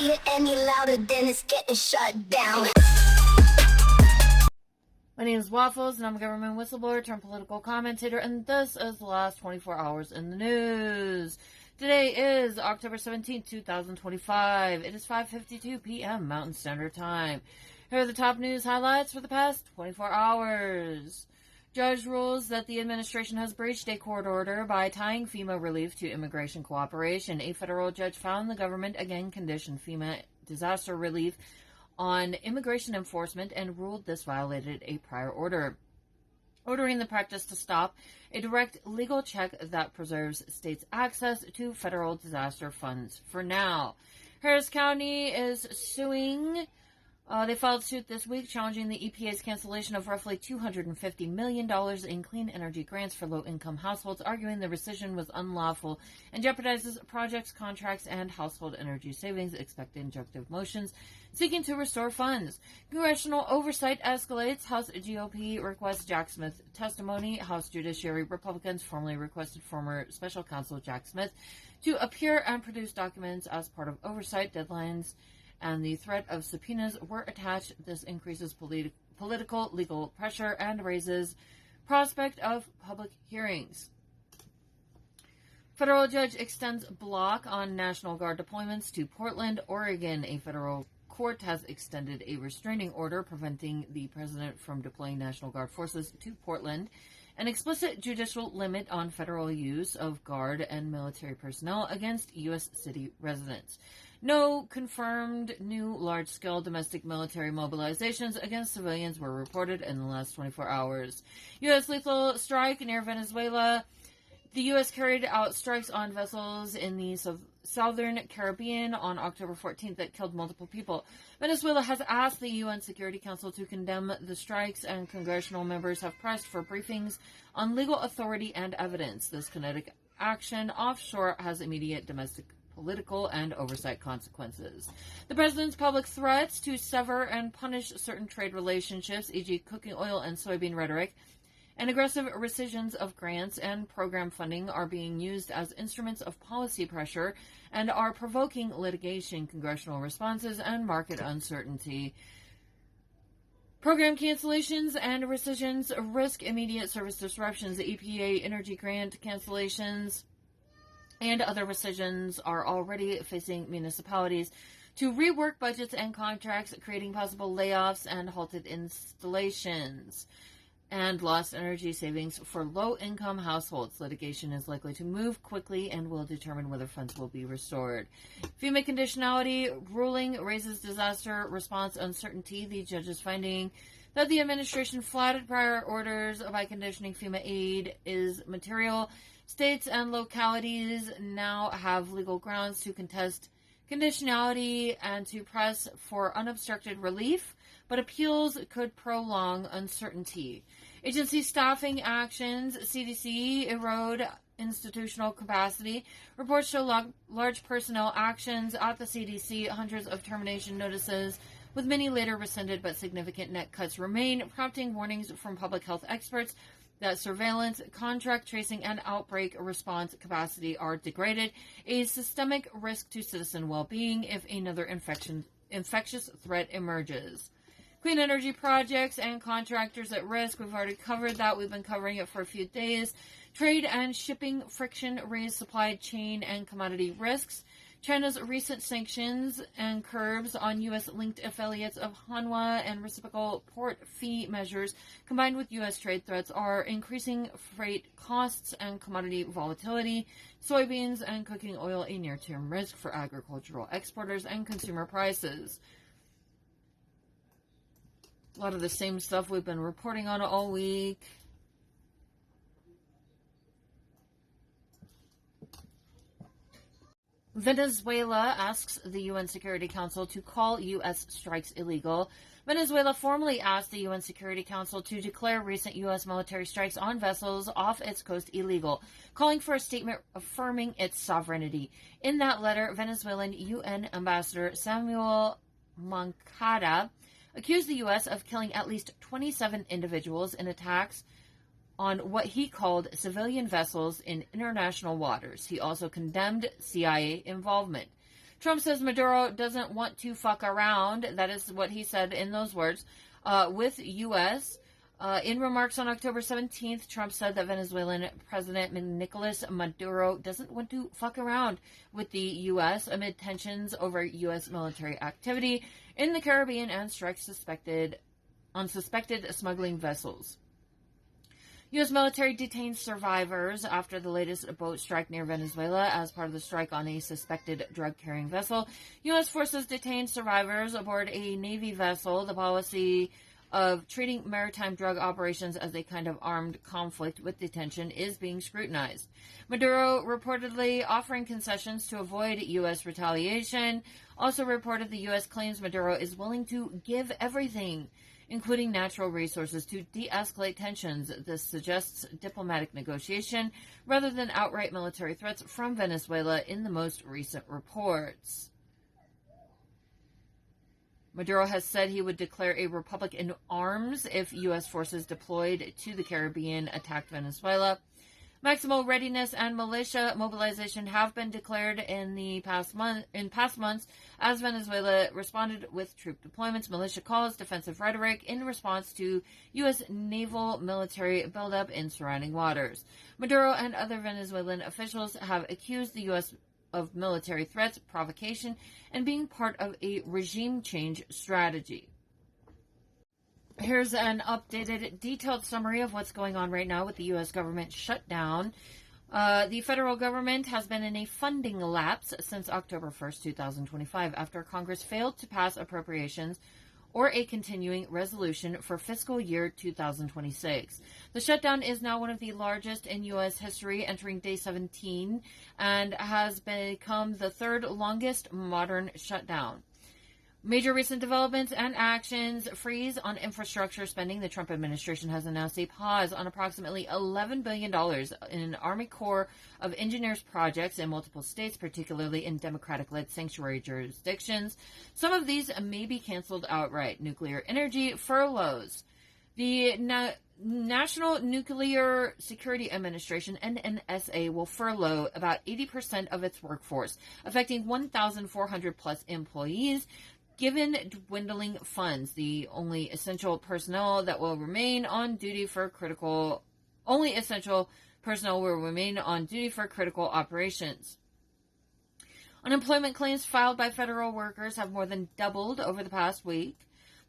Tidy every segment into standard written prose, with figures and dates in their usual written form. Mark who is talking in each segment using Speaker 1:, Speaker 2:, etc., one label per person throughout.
Speaker 1: play it any louder, then it's getting shut down.
Speaker 2: My name is Waffles, and I'm a government whistleblower turned political commentator, and this is the last 24 hours in the news. Today is October 17th, 2025. It is 5:52 p.m. Mountain Standard Time. Here are the top news highlights for the past 24 hours. Judge rules that the administration has breached a court order by tying FEMA relief to immigration cooperation. A federal judge found the government again conditioned FEMA disaster relief on immigration enforcement and ruled this violated a prior order, ordering the practice to stop a direct legal check that preserves states' access to federal disaster funds for now. Harris County is suing. They filed suit this week challenging the EPA's cancellation of roughly $250 million in clean energy grants for low-income households, arguing the rescission was unlawful and jeopardizes projects, contracts, and household energy savings. Expect injunctive motions seeking to restore funds. Congressional oversight escalates. House GOP requests Jack Smith testimony. House Judiciary Republicans formally requested former special counsel Jack Smith to appear and produce documents as part of oversight. Deadlines and the threat of subpoenas were attached. This increases political legal pressure and raises prospect of public hearings. Federal judge extends block on National Guard deployments to Portland, Oregon. A federal court has extended a restraining order preventing the president from deploying National Guard forces to Portland, an explicit judicial limit on federal use of Guard and military personnel against U.S. city residents. No confirmed new large-scale domestic military mobilizations against civilians were reported in the last 24 hours. U.S. lethal strike near Venezuela. The U.S. carried out strikes on vessels in the southern Caribbean on October 14th that killed multiple people. Venezuela has asked the UN Security Council to condemn the strikes, and congressional members have pressed for briefings on legal authority and evidence. This kinetic action offshore has immediate domestic political and oversight consequences. The president's public threats to sever and punish certain trade relationships, e.g. cooking oil and soybean rhetoric, and aggressive rescissions of grants and program funding are being used as instruments of policy pressure and are provoking litigation, congressional responses, and market uncertainty. Program cancellations and rescissions risk immediate service disruptions. The EPA energy grant cancellations and other rescissions are already facing municipalities to rework budgets and contracts, creating possible layoffs and halted installations and lost energy savings for low-income households. Litigation is likely to move quickly and will determine whether funds will be restored. FEMA conditionality ruling raises disaster response uncertainty. The judge's finding that the administration flouted prior orders by conditioning FEMA aid is material. States and localities now have legal grounds to contest conditionality and to press for unobstructed relief, but appeals could prolong uncertainty. Agency staffing actions, CDC erode institutional capacity. Reports show large personnel actions at the CDC, hundreds of termination notices, with many later rescinded, but significant net cuts remain, prompting warnings from public health experts that surveillance, contract tracing, and outbreak response capacity are degraded, a systemic risk to citizen well-being if another infectious threat emerges. Clean energy projects and contractors at risk. We've already covered that. We've been covering it for a few days. Trade and shipping friction raise supply chain and commodity risks. China's recent sanctions and curbs on U.S.-linked affiliates of Hanwha and reciprocal port fee measures, combined with U.S. trade threats, are increasing freight costs and commodity volatility. Soybeans and cooking oil a near-term risk for agricultural exporters and consumer prices. A lot of the same stuff we've been reporting on all week. Venezuela asks the UN Security Council to call U.S. strikes illegal. Venezuela formally asked the UN Security Council to declare recent U.S. military strikes on vessels off its coast illegal, calling for a statement affirming its sovereignty. In that letter, Venezuelan UN Ambassador Samuel Moncada accused the U.S. of killing at least 27 individuals in attacks on what he called civilian vessels in international waters. He also condemned CIA involvement. Trump says Maduro doesn't want to fuck around. That is what he said in those words with U.S. In remarks on October 17th, Trump said that Venezuelan President Nicolas Maduro doesn't want to fuck around with the U.S. amid tensions over U.S. military activity in the Caribbean and strikes on suspected smuggling vessels. U.S. military detained survivors after the latest boat strike near Venezuela as part of the strike on a suspected drug-carrying vessel. U.S. forces detained survivors aboard a Navy vessel. The policy of treating maritime drug operations as a kind of armed conflict with detention is being scrutinized. Maduro reportedly offering concessions to avoid U.S. retaliation. Also reported the U.S. claims Maduro is willing to give everything, including natural resources, to de-escalate tensions. This suggests diplomatic negotiation rather than outright military threats from Venezuela in the most recent reports. Maduro has said he would declare a republic in arms if U.S. forces deployed to the Caribbean attacked Venezuela. Maximal readiness and militia mobilization have been declared in past months as Venezuela responded with troop deployments, militia calls, defensive rhetoric in response to U.S. naval military buildup in surrounding waters. Maduro and other Venezuelan officials have accused the U.S. of military threats, provocation, and being part of a regime change strategy. Here's an updated, detailed summary of what's going on right now with the U.S. government shutdown. The federal government has been in a funding lapse since October 1st, 2025, after Congress failed to pass appropriations or a continuing resolution for fiscal year 2026. The shutdown is now one of the largest in U.S. history, entering day 17, and has become the third longest modern shutdown. Major recent developments and actions: freeze on infrastructure spending. The Trump administration has announced a pause on approximately $11 billion in Army Corps of Engineers projects in multiple states, particularly in Democratic-led sanctuary jurisdictions. Some of these may be canceled outright. Nuclear energy furloughs. The National Nuclear Security Administration, NNSA, will furlough about 80% of its workforce, affecting 1,400 plus employees. Given dwindling funds, the only essential personnel will remain on duty for critical operations. Unemployment claims filed by federal workers have more than doubled over the past week.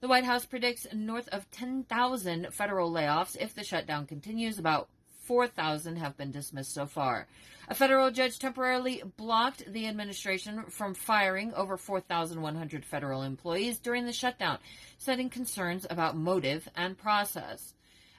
Speaker 2: The White House predicts north of 10,000 federal layoffs if the shutdown continues. About 4,000 have been dismissed so far. A federal judge temporarily blocked the administration from firing over 4,100 federal employees during the shutdown, citing concerns about motive and process.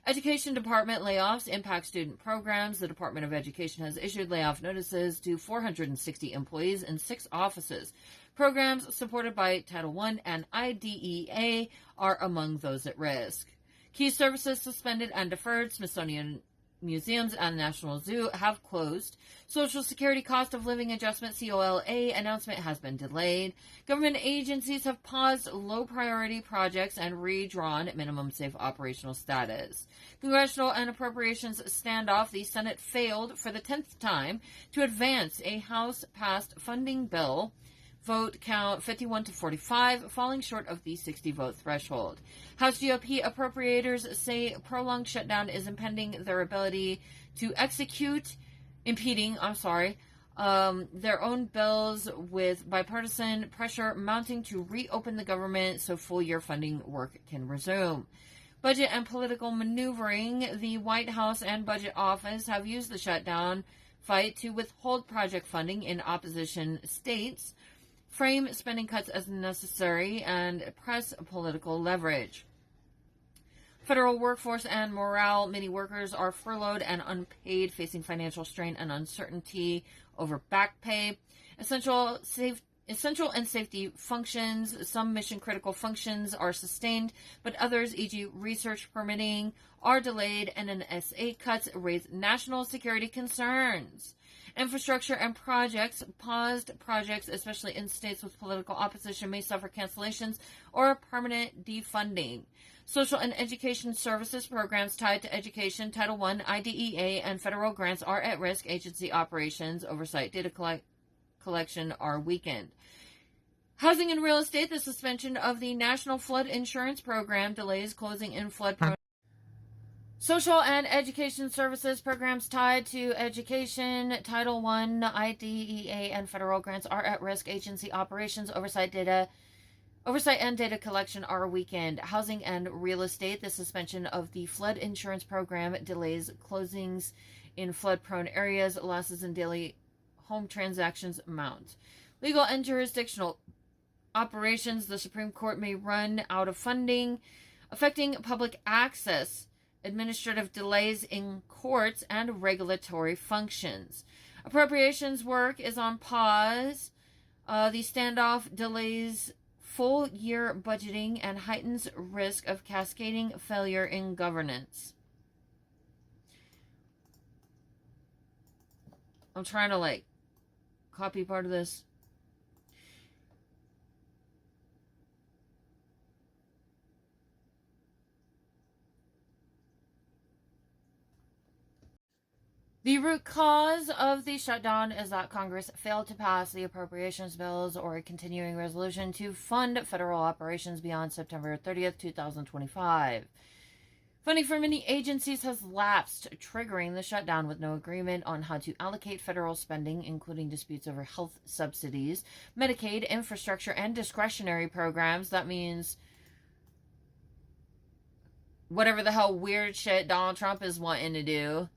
Speaker 2: Education Department layoffs impact student programs. The Department of Education has issued layoff notices to 460 employees in 6 offices. Programs supported by Title I and IDEA are among those at risk. Key services suspended and deferred. Smithsonian Museums and National Zoo have closed. Social Security Cost of Living Adjustment, COLA, announcement has been delayed. Government agencies have paused low-priority projects and redrawn minimum safe operational status. Congressional and appropriations standoff. The Senate failed for the 10th time to advance a House-passed funding bill. Vote count 51 to 45, falling short of the 60-vote threshold. House GOP appropriators say prolonged shutdown is impeding their ability to impeding their own bills, with bipartisan pressure mounting to reopen the government so full-year funding work can resume. Budget and political maneuvering. The White House and Budget Office have used the shutdown fight to withhold project funding in opposition states, frame spending cuts as necessary, and press political leverage. Federal workforce and morale. Many workers are furloughed and unpaid, facing financial strain and uncertainty over back pay. Essential and safety functions. Some mission-critical functions are sustained, but others, e.g. research permitting, are delayed, and NSA cuts raise national security concerns. Infrastructure and projects. Paused projects, especially in states with political opposition, may suffer cancellations or permanent defunding. Social and education services programs tied to education, Title I, IDEA, and federal grants are at risk. Agency operations, oversight, data collection are weakened. Housing and real estate, the suspension of the National Flood Insurance Program delays closing in flood-prone. Social and education services programs tied to education, Title I, IDEA, and federal grants are at risk. Agency operations, oversight and data collection are weakened. Housing and real estate, the suspension of the flood insurance program delays closings in flood-prone areas. Losses in daily home transactions mount. Legal and jurisdictional operations, the Supreme Court may run out of funding, affecting public access, administrative delays in courts, and regulatory functions. Appropriations work is on pause. The standoff delays full-year budgeting and heightens risk of cascading failure in governance. I'm trying to, copy part of this. The root cause of the shutdown is that Congress failed to pass the appropriations bills or a continuing resolution to fund federal operations beyond September 30th, 2025. Funding for many agencies has lapsed, triggering the shutdown with no agreement on how to allocate federal spending, including disputes over health subsidies, Medicaid, infrastructure, and discretionary programs. That means whatever the hell weird shit Donald Trump is wanting to do.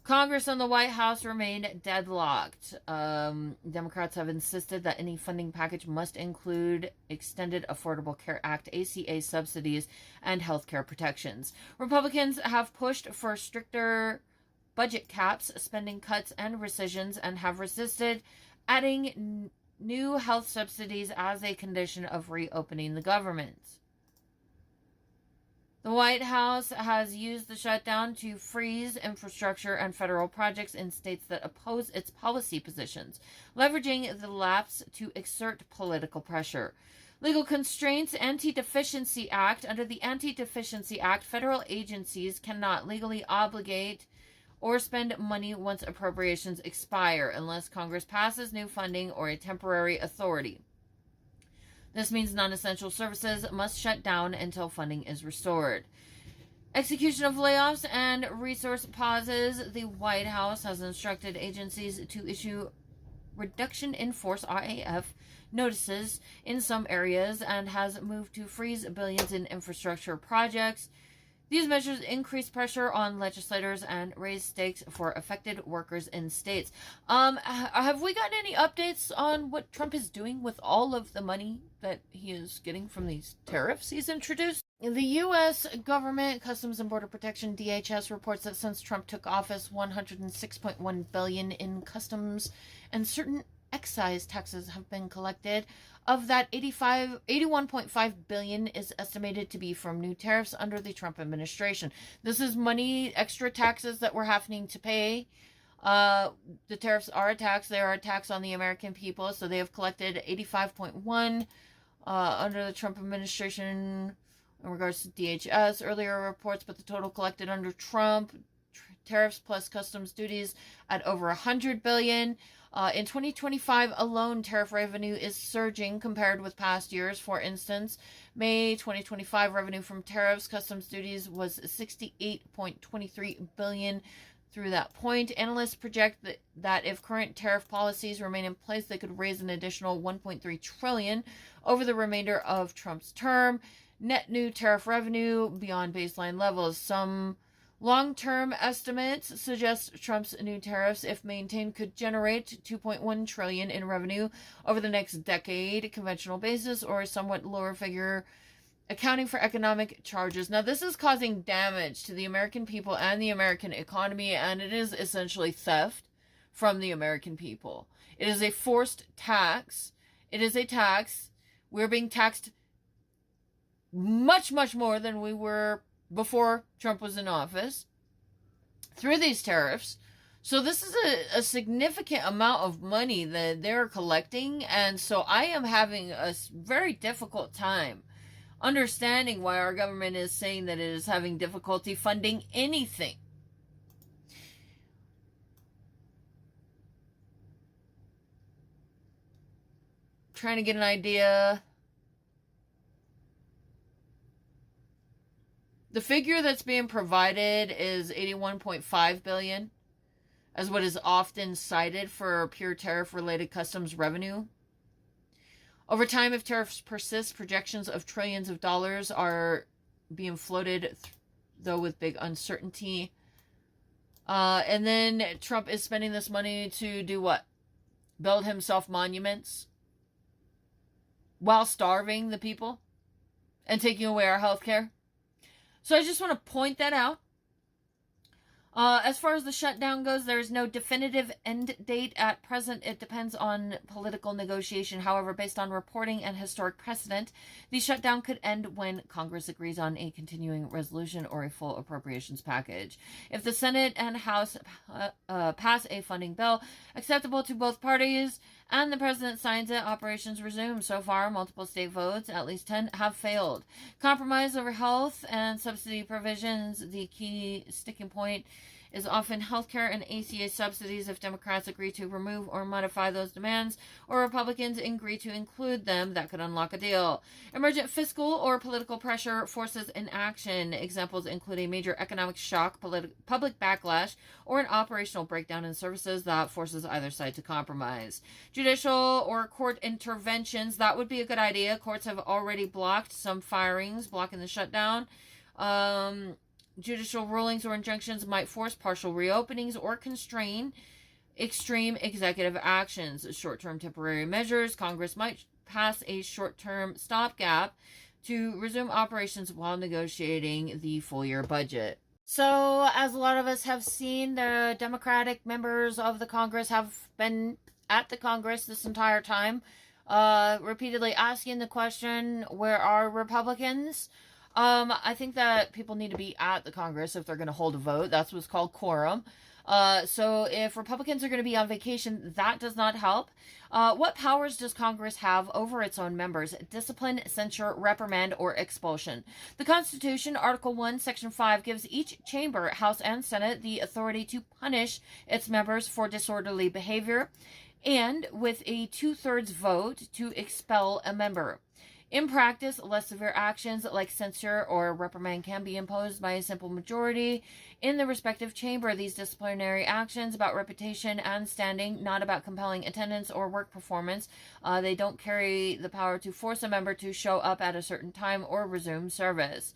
Speaker 2: Congress and the White House remain deadlocked. Democrats have insisted that any funding package must include Extended Affordable Care Act, ACA subsidies, and health care protections. Republicans have pushed for stricter budget caps, spending cuts, and rescissions, and have resisted adding new health subsidies as a condition of reopening the government. The White House has used the shutdown to freeze infrastructure and federal projects in states that oppose its policy positions, leveraging the lapse to exert political pressure. Legal constraints, Anti-Deficiency Act. Under the Anti-Deficiency Act, federal agencies cannot legally obligate or spend money once appropriations expire unless Congress passes new funding or a temporary authority. This means non-essential services must shut down until funding is restored. Execution of layoffs and resource pauses. The White House has instructed agencies to issue reduction in force RAF notices in some areas and has moved to freeze billions in infrastructure projects. These measures increase pressure on legislators and raise stakes for affected workers in states. Have we gotten any updates on what Trump is doing with all of the money that he is getting from these tariffs he's introduced? The U.S. government, Customs and Border Protection, DHS, reports that since Trump took office, $106.1 billion in customs and certain excise taxes have been collected. Of that, $81.5 billion is estimated to be from new tariffs under the Trump administration. This is money, extra taxes that we're having to pay. The tariffs are a tax. They are a tax on the American people. So they have collected $85.1 under the Trump administration in regards to DHS. Earlier reports, but the total collected under Trump, tariffs plus customs duties at over $100 billion. In 2025 alone, tariff revenue is surging compared with past years. For instance, May 2025 revenue from tariffs, customs duties was $68.23 billion through that point. Analysts project that if current tariff policies remain in place, they could raise an additional $1.3 trillion over the remainder of Trump's term. Net new tariff revenue beyond baseline levels. Some long-term estimates suggest Trump's new tariffs, if maintained, could generate $2.1 trillion in revenue over the next decade, conventional basis, or a somewhat lower figure accounting for economic charges. Now, this is causing damage to the American people and the American economy, and it is essentially theft from the American people. It is a forced tax. It is a tax. We're being taxed much, much more than we were before Trump was in office through these tariffs. So this is a significant amount of money that they're collecting. And so I am having a very difficult time understanding why our government is saying that it is having difficulty funding anything. trying to get an idea. The figure that's being provided is $81.5 billion, as what is often cited for pure tariff-related customs revenue. Over time, if tariffs persist, projections of trillions of dollars are being floated, though with big uncertainty. And then Trump is spending this money to do what? Build himself monuments while starving the people and taking away our health care. So I just want to point that out. As far as the shutdown goes, there is no definitive end date at present. It depends on political negotiation. However, based on reporting and historic precedent, the shutdown could end when Congress agrees on a continuing resolution or a full appropriations package. If the Senate and House pass a funding bill acceptable to both parties and the president signs it, operations resume. So far, multiple state votes, at least 10, have failed. Compromise over health and subsidy provisions. The key sticking point is often healthcare and ACA subsidies. If Democrats agree to remove or modify those demands, or Republicans agree to include them, that could unlock a deal. Emergent fiscal or political pressure forces in action. Examples include a major economic shock, public backlash, or an operational breakdown in services that forces either side to compromise. Judicial or court interventions, that would be a good idea. Courts have already blocked some firings, blocking the shutdown. Judicial rulings or injunctions might force partial reopenings or constrain extreme executive actions. Short-term temporary measures. Congress might pass a short-term stopgap to resume operations while negotiating the full-year budget. So, as a lot of us have seen, the Democratic members of the Congress have been at the Congress this entire time, repeatedly asking the question, where are Republicans? I think that people need to be at the Congress if they're going to hold a vote. That's what's called quorum. So if Republicans are going to be on vacation, that does not help. What powers does Congress have over its own members? Discipline, censure, reprimand, or expulsion. The Constitution, Article 1, Section 5, gives each chamber, House and Senate, the authority to punish its members for disorderly behavior, and with a 2/3 vote to expel a member. In practice, less severe actions like censure or reprimand can be imposed by a simple majority in the respective chamber. These disciplinary actions about reputation and standing, not about compelling attendance or work performance. They don't carry the power to force a member to show up at a certain time or resume service.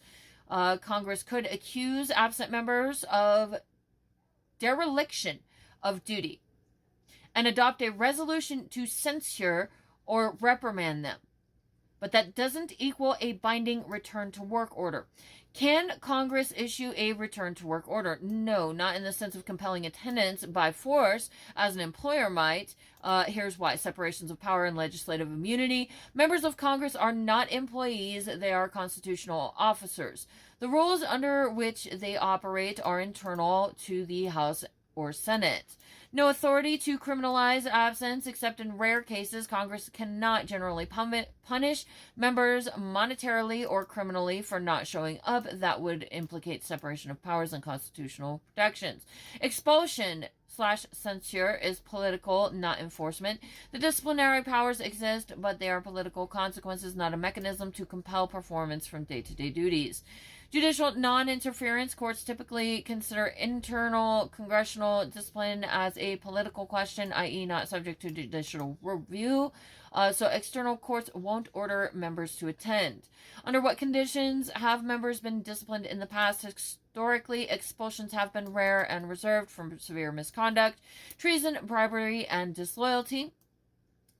Speaker 2: Congress could accuse absent members of dereliction of duty and adopt a resolution to censure or reprimand them. But that doesn't equal a binding return to work order. Can Congress issue a return to work order? No, not in the sense of compelling attendance by force, as an employer might. Here's why. Separations of power and legislative immunity. Members of Congress are not employees. They are constitutional officers. The rules under which they operate are internal to the House or Senate. No authority to criminalize absence, except in rare cases. Congress cannot generally punish members monetarily or criminally for not showing up. That would implicate separation of powers and constitutional protections. Expulsion/censure is political, not enforcement. The disciplinary powers exist, but they are political consequences, not a mechanism to compel performance from day-to-day duties. Judicial non-interference. Courts typically consider internal congressional discipline as a political question, i.e. not subject to judicial review. So external courts won't order members to attend. Under what conditions have members been disciplined in the past? Historically, expulsions have been rare and reserved for severe misconduct, treason, bribery, and disloyalty.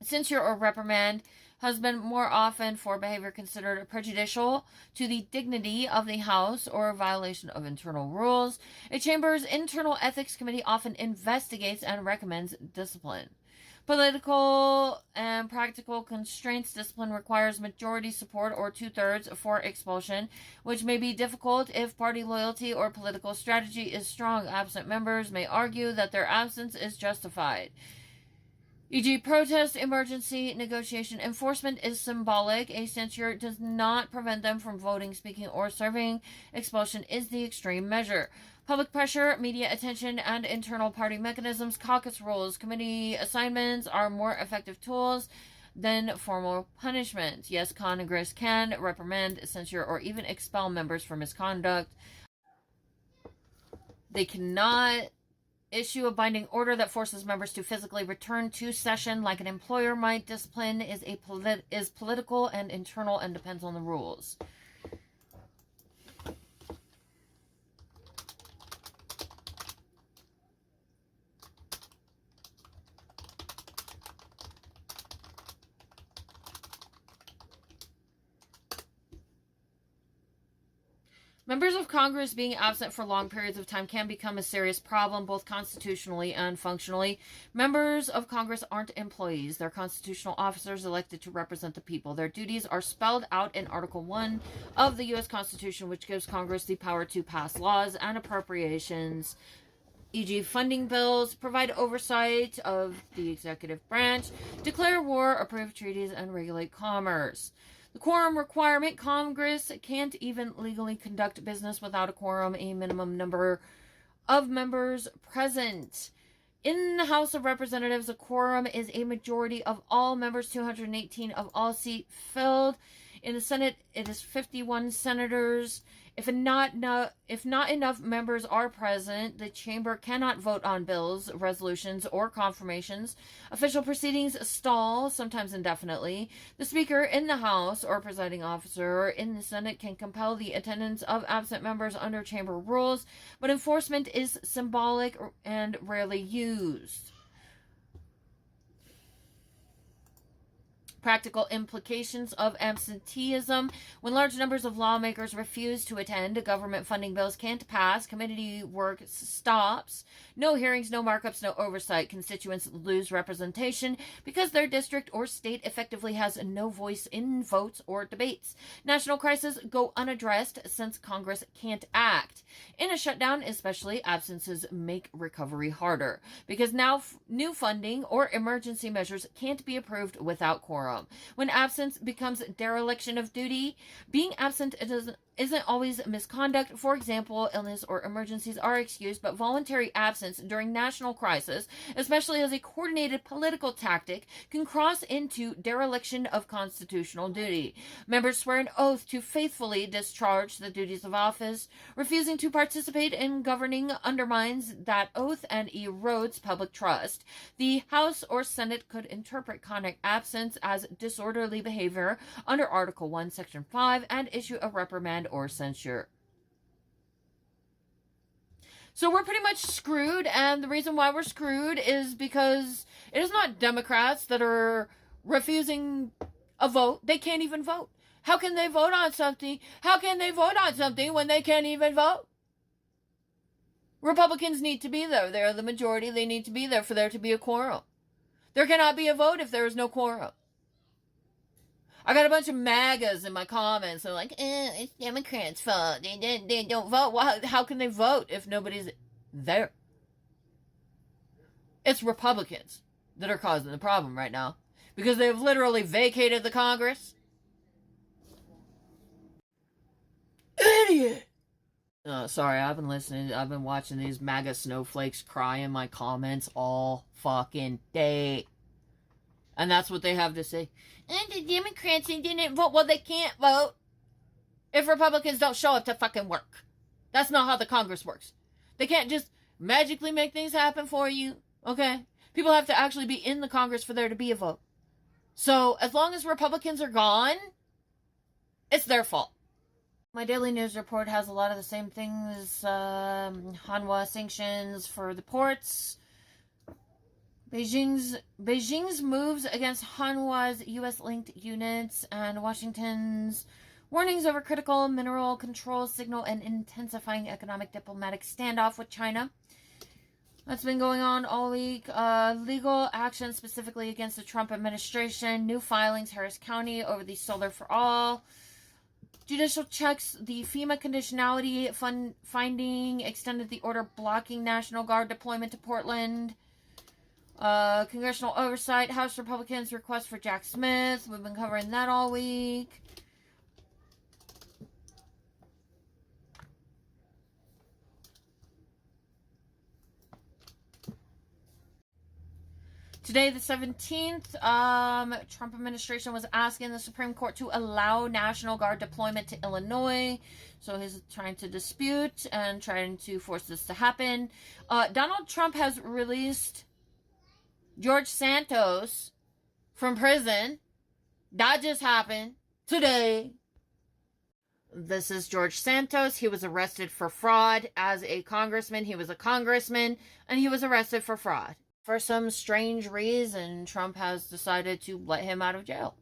Speaker 2: Censure or reprimand has been more often for behavior considered prejudicial to the dignity of the House or a violation of internal rules. A chamber's internal ethics committee often investigates and recommends discipline. Political and practical constraints. Discipline requires majority support or 2/3 for expulsion, which may be difficult if party loyalty or political strategy is strong. Absent members may argue that their absence is justified. E.g., protest, emergency, negotiation. Enforcement is symbolic. A censure does not prevent them from voting, speaking, or serving. Expulsion is the extreme measure. Public pressure, media attention, and internal party mechanisms. Caucus rules. Committee assignments are more effective tools than formal punishment. Yes, Congress can reprimand, censure, or even expel members for misconduct. They cannot issue a binding order that forces members to physically return to session like an employer might. Discipline is political and internal and depends on the rules. Members of Congress being absent for long periods of time can become a serious problem, both constitutionally and functionally. Members of Congress aren't employees. They're constitutional officers elected to represent the people. Their duties are spelled out in Article 1 of the U.S. Constitution, which gives Congress the power to pass laws and appropriations, e.g. funding bills, provide oversight of the executive branch, declare war, approve treaties, and regulate commerce. The quorum requirement: Congress can't even legally conduct business without a quorum, a minimum number of members present. In the House of Representatives, a quorum is a majority of all members, 218 of all seats filled. In the Senate, it is 51 senators. If not enough members are present, the chamber cannot vote on bills, resolutions, or confirmations. Official proceedings stall, sometimes indefinitely. The Speaker in the House or presiding officer in the Senate can compel the attendance of absent members under chamber rules, but enforcement is symbolic and rarely used. Practical implications of absenteeism: when large numbers of lawmakers refuse to attend, government funding bills can't pass, committee work stops, no hearings, no markups, no oversight. Constituents lose representation because their district or state effectively has no voice in votes or debates. National crises go unaddressed since Congress can't act. In a shutdown, especially, absences make recovery harder because now new funding or emergency measures can't be approved without quorum. When absence becomes dereliction of duty, being absent isn't always misconduct. For example, illness or emergencies are excused, but voluntary absence during national crisis, especially as a coordinated political tactic, can cross into dereliction of constitutional duty. Members swear an oath to faithfully discharge the duties of office. Refusing to participate in governing undermines that oath and erodes public trust. The House or Senate could interpret chronic absence as disorderly behavior under Article 1, Section 5, and issue a reprimand or censure. So we're pretty much screwed, and the reason why we're screwed is because it is not Democrats that are refusing a vote. They can't even vote. How can they vote on something? How can they vote on something when they can't even vote? Republicans need to be there. They're the majority. They need to be there for there to be a quorum. There cannot be a vote if there is no quorum. I got a bunch of MAGAs in my comments. They're like, it's Democrats' fault. They don't vote. Well, how can they vote if nobody's there? It's Republicans that are causing the problem right now because they've literally vacated the Congress. Idiot! Sorry, I've been watching these MAGA snowflakes cry in my comments all fucking day. And that's what they have to say. And the Democrats didn't vote. Well, they can't vote if Republicans don't show up to fucking work. That's not how the Congress works. They can't just magically make things happen for you, okay? People have to actually be in the Congress for there to be a vote. So, as long as Republicans are gone, it's their fault. My daily news report has a lot of the same things. Hanwha sanctions for the ports. Beijing's moves against Hanwha's U.S.-linked units, and Washington's warnings over critical mineral control signal an intensifying economic diplomatic standoff with China. That's been going on all week. Legal action specifically against the Trump administration. New filings, Harris County over the Solar for All. Judicial checks the FEMA conditionality finding, extended the order blocking National Guard deployment to Portland. Congressional oversight, House Republicans request for Jack Smith. We've been covering that all week. Today, the 17th, Trump administration was asking the Supreme Court to allow National Guard deployment to Illinois. So he's trying to dispute and trying to force this to happen. Donald Trump has released George Santos from prison. That just happened today. This is George Santos. He was arrested for fraud as a congressman. He was a congressman, and he was arrested for fraud. For some strange reason, Trump has decided to let him out of jail.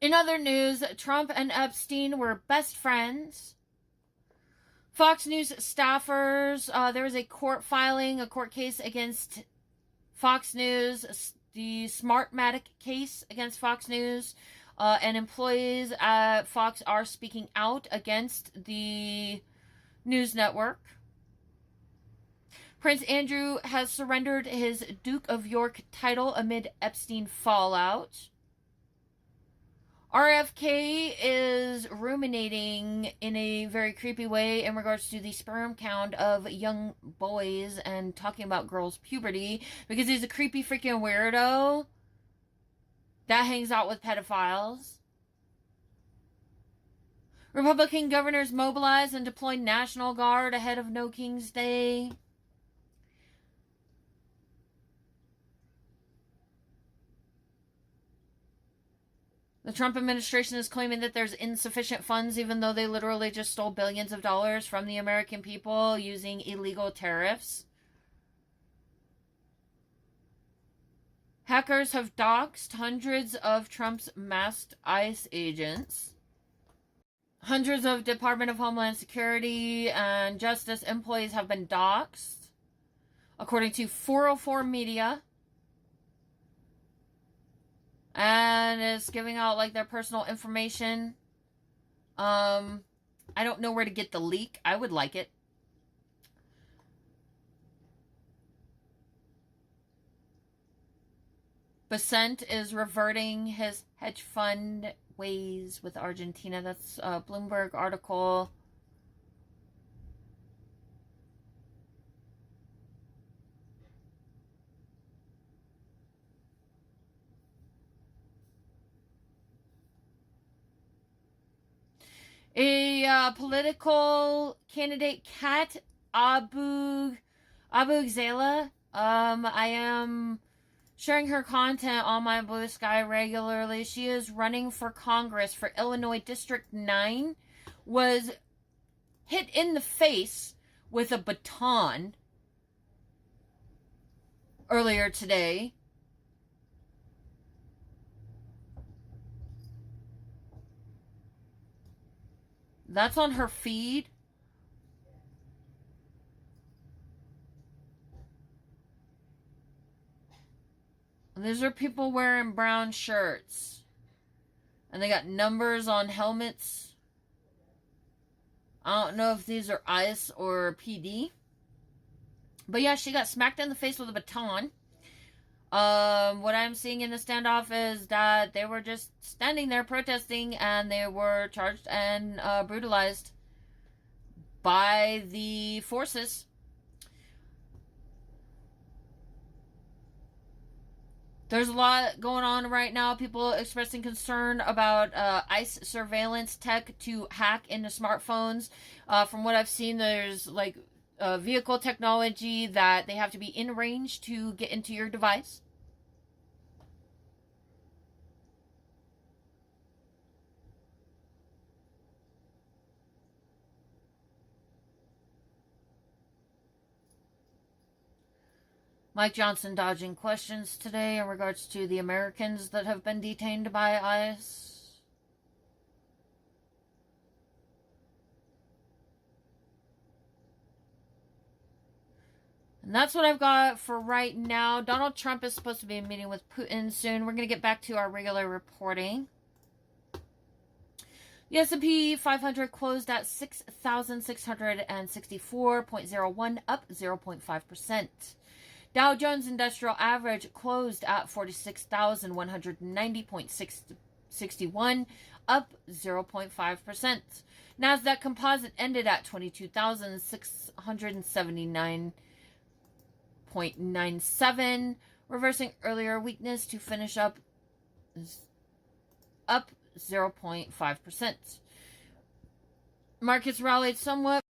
Speaker 2: In other news, Trump and Epstein were best friends. Fox News staffers, there was a court case against Fox News, the Smartmatic case against Fox News, and employees at Fox are speaking out against the news network. Prince Andrew has surrendered his Duke of York title amid Epstein fallout. RFK is ruminating in a very creepy way in regards to the sperm count of young boys and talking about girls' puberty because he's a creepy freaking weirdo that hangs out with pedophiles. Republican governors mobilize and deploy National Guard ahead of No King's Day. The Trump administration is claiming that there's insufficient funds, even though they literally just stole billions of dollars from the American people using illegal tariffs. Hackers have doxxed hundreds of Trump's masked ICE agents. Hundreds of Department of Homeland Security and Justice employees have been doxxed, according to 404 Media. And it's giving out like their personal information. I don't know where to get the leak. I would like it. Besant is reverting his hedge fund ways with Argentina. That's a Bloomberg article. A political candidate, Kat Abugzela. I am sharing her content on my Blue Sky regularly. She is running for Congress for Illinois District 9. Was hit in the face with a baton earlier today. That's on her feed. These are people wearing brown shirts. And they got numbers on helmets. I don't know if these are ICE or PD. But yeah, she got smacked in the face with a baton. What I'm seeing in the standoff is that they were just standing there protesting and they were charged and brutalized by the forces. There's a lot going on right now. People expressing concern about ICE surveillance tech to hack into smartphones. From what I've seen, there's like vehicle technology that they have to be in range to get into your device. Mike Johnson dodging questions today in regards to the Americans that have been detained by ICE. And that's what I've got for right now. Donald Trump is supposed to be meeting with Putin soon. We're going to get back to our regular reporting. The S&P 500 closed at 6,664.01, up 0.5%. Dow Jones Industrial Average closed at 46,190.61, up 0.5%. Nasdaq Composite ended at 22,679.82, 0.97, reversing earlier weakness to finish up 0.5%. Markets rallied somewhat.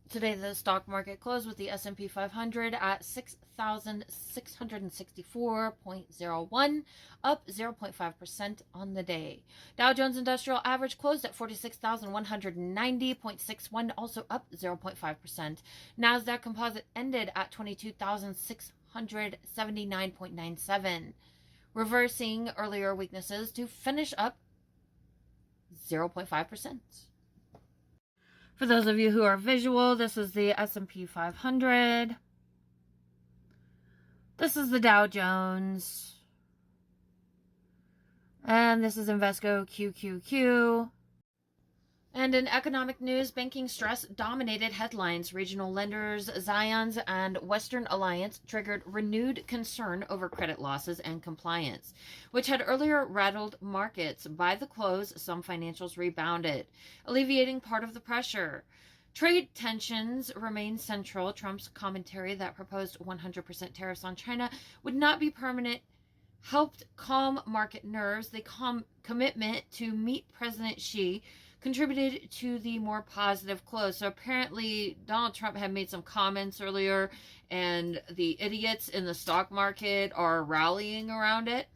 Speaker 2: Today, the stock market closed with the S&P 500 at 6,664.01, up 0.5% on the day. Dow Jones Industrial Average closed at 46,190.61, also up 0.5%. Nasdaq Composite ended at 22,679.97, reversing earlier weaknesses to finish up 0.5%. For those of you who are visual, this is the S&P 500. This is the Dow Jones. And this is Invesco QQQ. And in economic news, banking stress dominated headlines. Regional lenders Zions and Western Alliance triggered renewed concern over credit losses and compliance, which had earlier rattled markets. By the close, some financials rebounded, alleviating part of the pressure. Trade tensions remain central. Trump's commentary that proposed 100% tariffs on China would not be permanent helped calm market nerves. The commitment to meet President Xi contributed to the more positive close. So apparently Donald Trump had made some comments earlier, and the idiots in the stock market are rallying around it.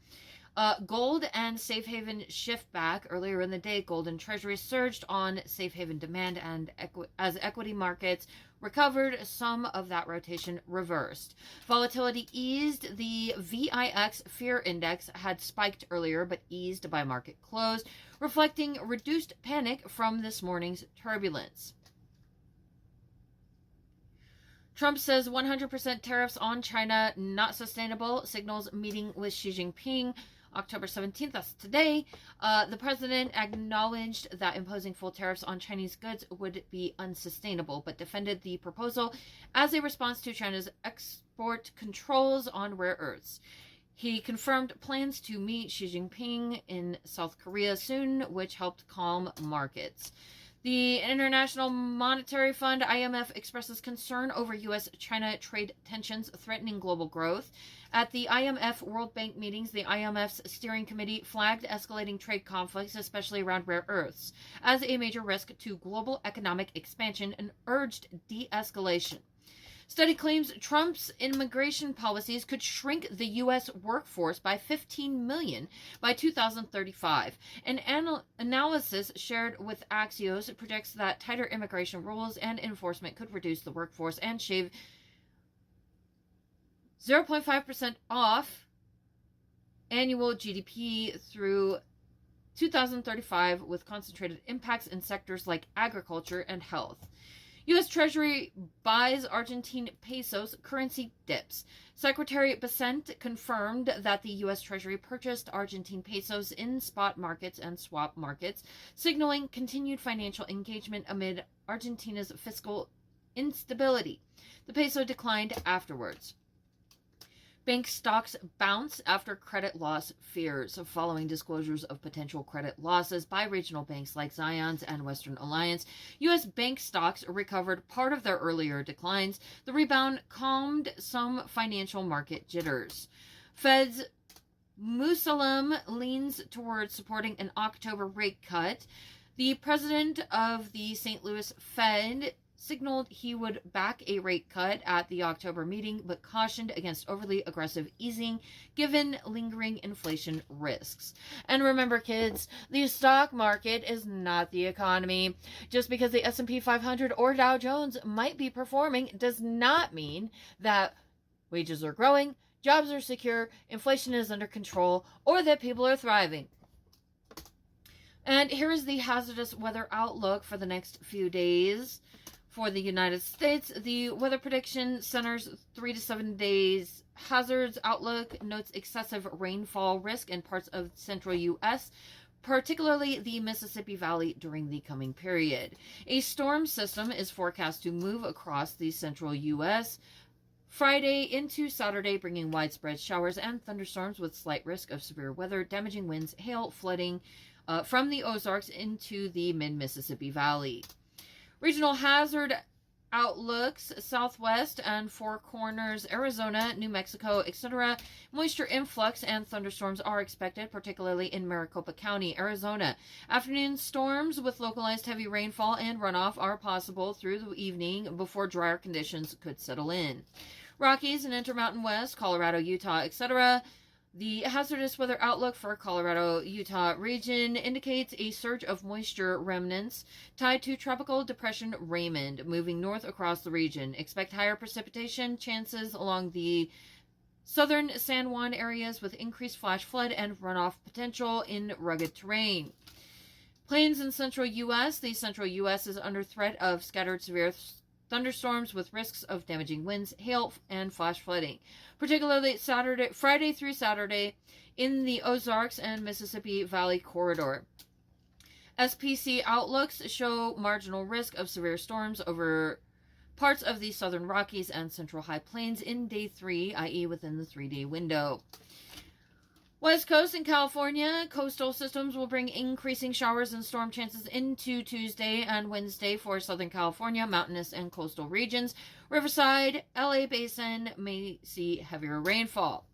Speaker 2: Gold and safe haven shift back. Earlier in the day, gold and treasuries surged on safe haven demand, and as equity markets recovered, some of that rotation reversed. Volatility eased. The VIX fear index had spiked earlier but eased by market close, reflecting reduced panic from this morning's turbulence. Trump says 100% tariffs on China not sustainable, signals meeting with Xi Jinping. October 17th, that's today, the president acknowledged that imposing full tariffs on Chinese goods would be unsustainable, but defended the proposal as a response to China's export controls on rare earths. He confirmed plans to meet Xi Jinping in South Korea soon, which helped calm markets. The International Monetary Fund, IMF, expresses concern over U.S.-China trade tensions threatening global growth. At the IMF World Bank meetings, the IMF's steering committee flagged escalating trade conflicts, especially around rare earths, as a major risk to global economic expansion and urged de-escalation. Study claims Trump's immigration policies could shrink the U.S. workforce by 15 million by 2035. An analysis shared with Axios projects that tighter immigration rules and enforcement could reduce the workforce and shave 0.5% off annual GDP through 2035, with concentrated impacts in sectors like agriculture and health. U.S. Treasury buys Argentine pesos, currency dips. Secretary Bessent confirmed that the U.S. Treasury purchased Argentine pesos in spot markets and swap markets, signaling continued financial engagement amid Argentina's fiscal instability. The peso declined afterwards. Bank stocks bounce after credit loss fears following disclosures of potential credit losses by regional banks like Zions and Western Alliance. U.S. bank stocks recovered part of their earlier declines. The rebound calmed some financial market jitters. Fed's Musalem leans towards supporting an October rate cut. The president of the St. Louis Fed signaled he would back a rate cut at the October meeting, but cautioned against overly aggressive easing given lingering inflation risks. And remember, kids, the stock market is not the economy. Just because the S&P 500 or Dow Jones might be performing does not mean that wages are growing, jobs are secure, inflation is under control, or that people are thriving. And here is the hazardous weather outlook for the next few days. For the United States, the Weather Prediction Center's 3 to 7 days hazards outlook notes excessive rainfall risk in parts of central U.S., particularly the Mississippi Valley during the coming period. A storm system is forecast to move across the central U.S. Friday into Saturday, bringing widespread showers and thunderstorms with slight risk of severe weather, damaging winds, hail, flooding from the Ozarks into the mid-Mississippi Valley. Regional hazard outlooks: Southwest and Four Corners, Arizona, New Mexico, etc. Moisture influx and thunderstorms are expected, particularly in Maricopa County, Arizona. Afternoon storms with localized heavy rainfall and runoff are possible through the evening before drier conditions could settle in. Rockies and Intermountain West, Colorado, Utah, etc. The hazardous weather outlook for Colorado-Utah region indicates a surge of moisture remnants tied to Tropical Depression Raymond moving north across the region. Expect higher precipitation chances along the southern San Juan areas with increased flash flood and runoff potential in rugged terrain. Plains in central U.S. The central U.S. is under threat of scattered severe thunderstorms with risks of damaging winds, hail, and flash flooding, particularly Friday through Saturday in the Ozarks and Mississippi Valley corridor. SPC outlooks show marginal risk of severe storms over parts of the southern Rockies and central High Plains in day 3, i.e. within the 3-day window. West Coast and California coastal systems will bring increasing showers and storm chances into Tuesday and Wednesday for Southern California, mountainous and coastal regions. Riverside, LA Basin may see heavier rainfall.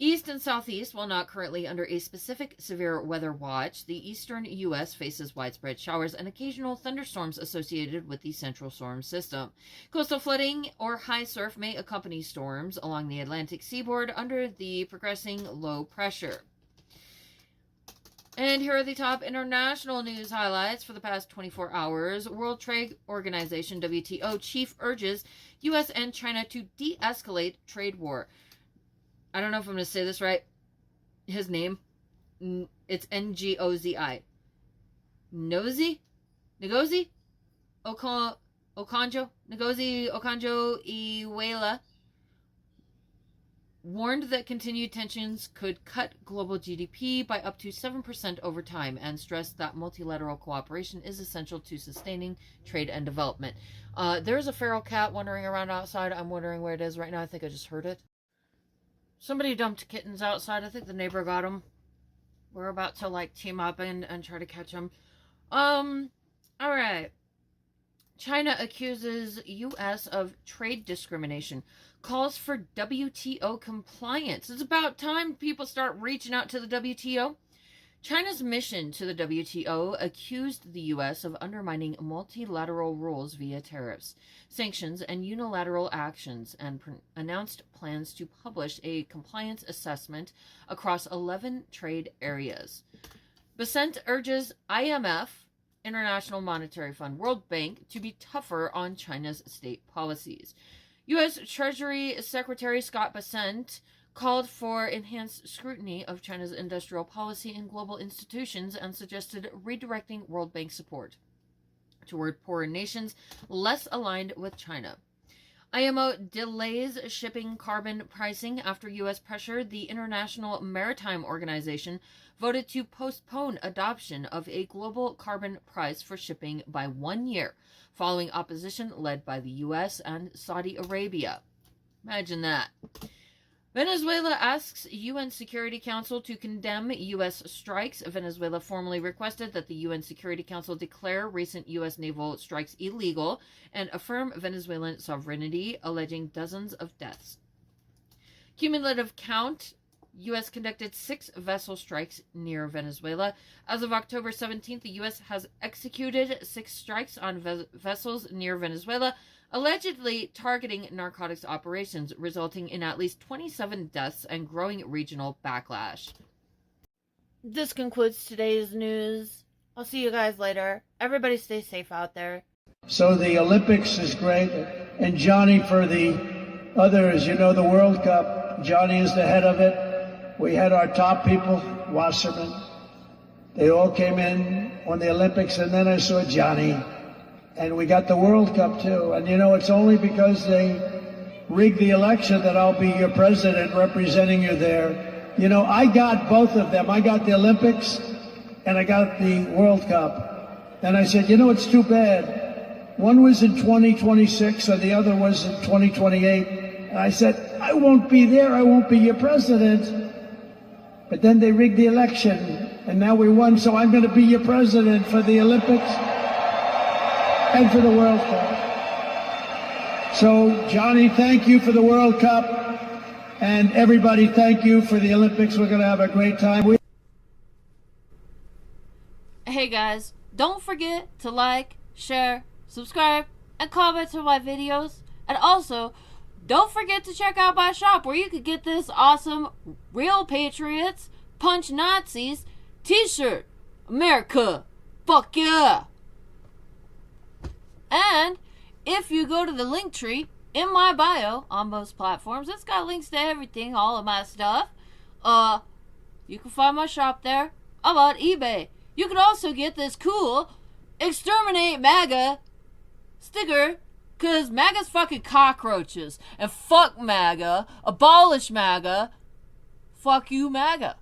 Speaker 2: East and Southeast, while not currently under a specific severe weather watch, the eastern U.S. faces widespread showers and occasional thunderstorms associated with the central storm system. Coastal flooding or high surf may accompany storms along the Atlantic seaboard under the progressing low pressure. And here are the top international news highlights for the past 24 hours. World Trade Organization, WTO, chief urges U.S. and China to de-escalate trade war. I don't know if I'm going to say this right. His name, it's Ngozi. Ngozi? Okonjo? Ngozi Okonjo-Iweala warned that continued tensions could cut global GDP by up to 7% over time and stressed that multilateral cooperation is essential to sustaining trade and development. There's a feral cat wandering around outside. I'm wondering where it is right now. I think I just heard it. Somebody dumped kittens outside. I think the neighbor got them. We're about to team up and try to catch them. Alright. China accuses U.S. of trade discrimination. Calls for WTO compliance. It's about time people start reaching out to the WTO. China's mission to the WTO accused the U.S. of undermining multilateral rules via tariffs, sanctions, and unilateral actions, and announced plans to publish a compliance assessment across 11 trade areas. Besant urges IMF, International Monetary Fund, World Bank, to be tougher on China's state policies. U.S. Treasury Secretary Scott Bessent called for enhanced scrutiny of China's industrial policy and global institutions and suggested redirecting World Bank support toward poorer nations less aligned with China. IMO delays shipping carbon pricing after U.S. pressure. The International Maritime Organization voted to postpone adoption of a global carbon price for shipping by 1 year, following opposition led by the U.S. and Saudi Arabia. Imagine that. Venezuela asks UN Security Council to condemn U.S. strikes. Venezuela formally requested that the UN Security Council declare recent U.S. naval strikes illegal and affirm Venezuelan sovereignty, alleging dozens of deaths. Cumulative count: U.S. conducted 6 vessel strikes near Venezuela. As of October 17th, the U.S. has executed 6 strikes on vessels near Venezuela, allegedly targeting narcotics operations, resulting in at least 27 deaths and growing regional backlash. This concludes today's news. I'll see you guys later. Everybody stay safe out there.
Speaker 3: So the Olympics is great, and Johnny for the others, the World Cup, Johnny is the head of it. We had our top people, Wasserman. They all came in on the Olympics, and then I saw Johnny. And we got the World Cup, too. And, it's only because they rigged the election that I'll be your president representing you there. I got both of them. I got the Olympics, and I got the World Cup. And I said, it's too bad. One was in 2026, and the other was in 2028. And I said, I won't be there. I won't be your president. But then they rigged the election, and now we won, so I'm going to be your president for the Olympics. and for the World Cup. So, Johnny, thank you for the World Cup. And everybody, thank you for the Olympics. We're going to have a great time.
Speaker 2: Hey guys, don't forget to like, share, subscribe, and comment on my videos. And also, don't forget to check out my shop where you can get this awesome Real Patriots Punch Nazis t-shirt. America, fuck yeah! And if you go to the link tree in my bio on most platforms, it's got links to everything, all of my stuff. You can find my shop there. I'm on eBay. You can also get this cool Exterminate MAGA sticker, cause MAGA's fucking cockroaches. And fuck MAGA, abolish MAGA, fuck you MAGA.